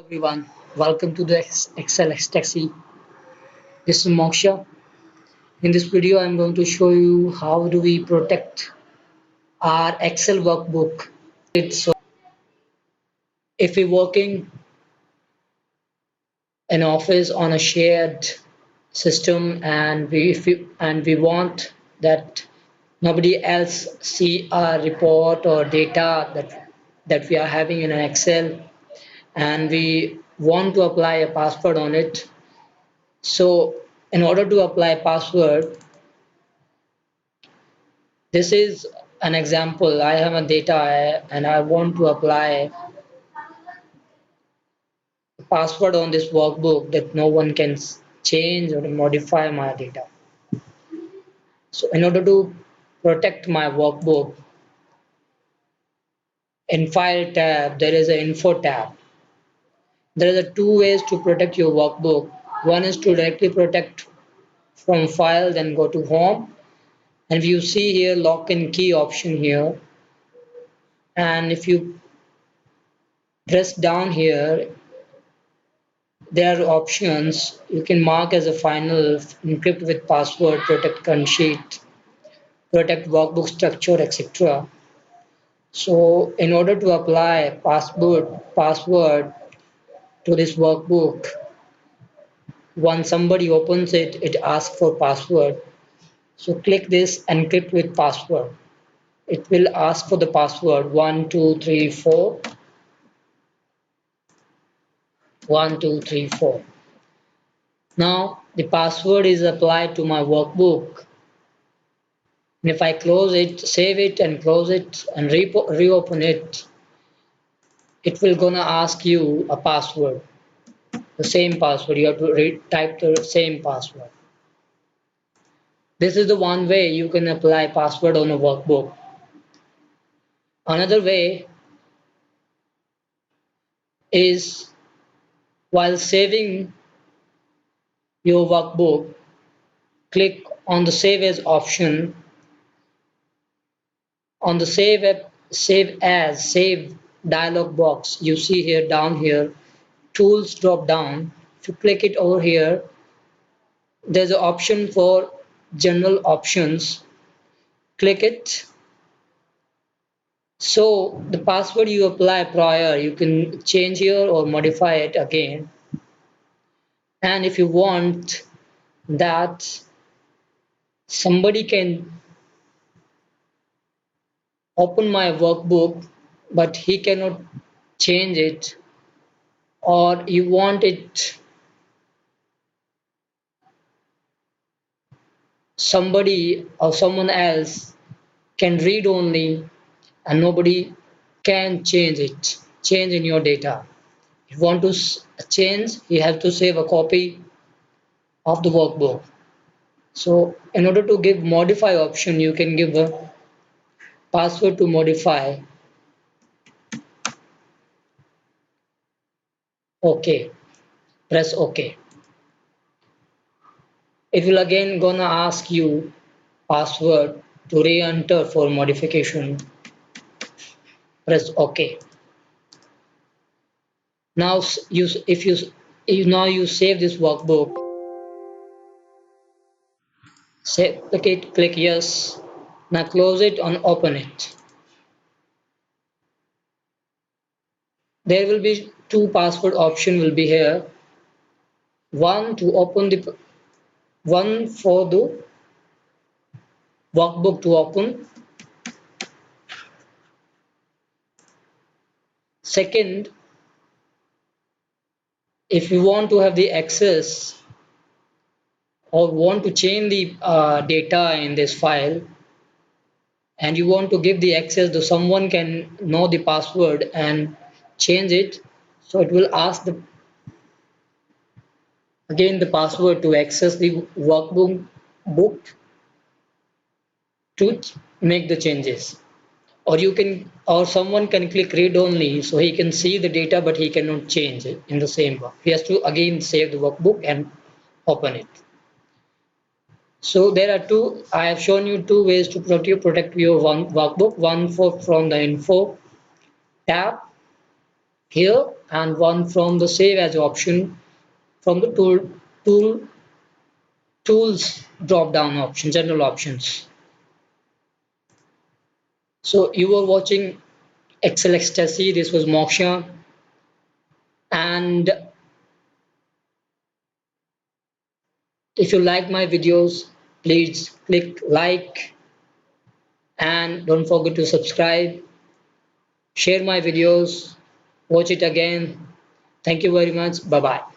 everyone, welcome to the Excel Taxi. This is Moksha. In this video, I'm going to show you how do we protect our Excel workbook. So if we're working in office on a shared system and we want that nobody else see our report or data that we are having in an Excel, and we want to apply a password on it. So in order to apply password, this is an example. I have a data and I want to apply a password on this workbook that no one can change or modify my data. So in order to protect my workbook, in File tab, there is an Info tab. There are two ways to protect your workbook. One is to directly protect from File, then go to Home. And if you see here, lock and key option here. And if you press down here, there are options. You can mark as a final, encrypt with password, protect current sheet, protect workbook structure, etc. So in order to apply password to this workbook, once somebody opens it, it asks for password. So click this encrypt with password. It will ask for the password 1234 1234. Now the password is applied to my workbook. And if I close it, save it and close it and reopen it, it will gonna ask you a password, the same password. You have to type the same password. This is the one way you can apply password on a workbook. Another way is while saving your workbook, click on the save as option. On the save dialog box, you see here down here, tools drop down. If you click it over here, there's an option for general options. Click it. So the password you apply prior, you can change here or modify it again. And if you want that somebody can open my workbook but he cannot change it, or you want it somebody or someone else can read only and nobody can change in your data. If you want to change, you have to save a copy of the workbook. So in order to give modify option, you can give a password to modify. OK. Press OK. It will again gonna ask you password to re-enter for modification. Press OK. Now if you save this workbook, click yes. Now close it and open it. There will be two password option will be here. One to open the one for the workbook to open. Second, if you want to have the access or want to change the data in this file and you want to give the access to someone can know the password and change it, so it will ask the again the password to access the workbook book to make the changes. Or you can, or someone can click read only, so he can see the data but he cannot change it in the same work. He has to again save the workbook and open it. So there are two, I have shown you two ways to protect your one workbook. One for from the info tab. here and one from the save as option from the tools drop down option, general options. So you were watching Excel Ecstasy. This was Moksha. And if you like my videos, please click like and don't forget to subscribe. Share my videos. Watch it again. Thank you very much. Bye bye.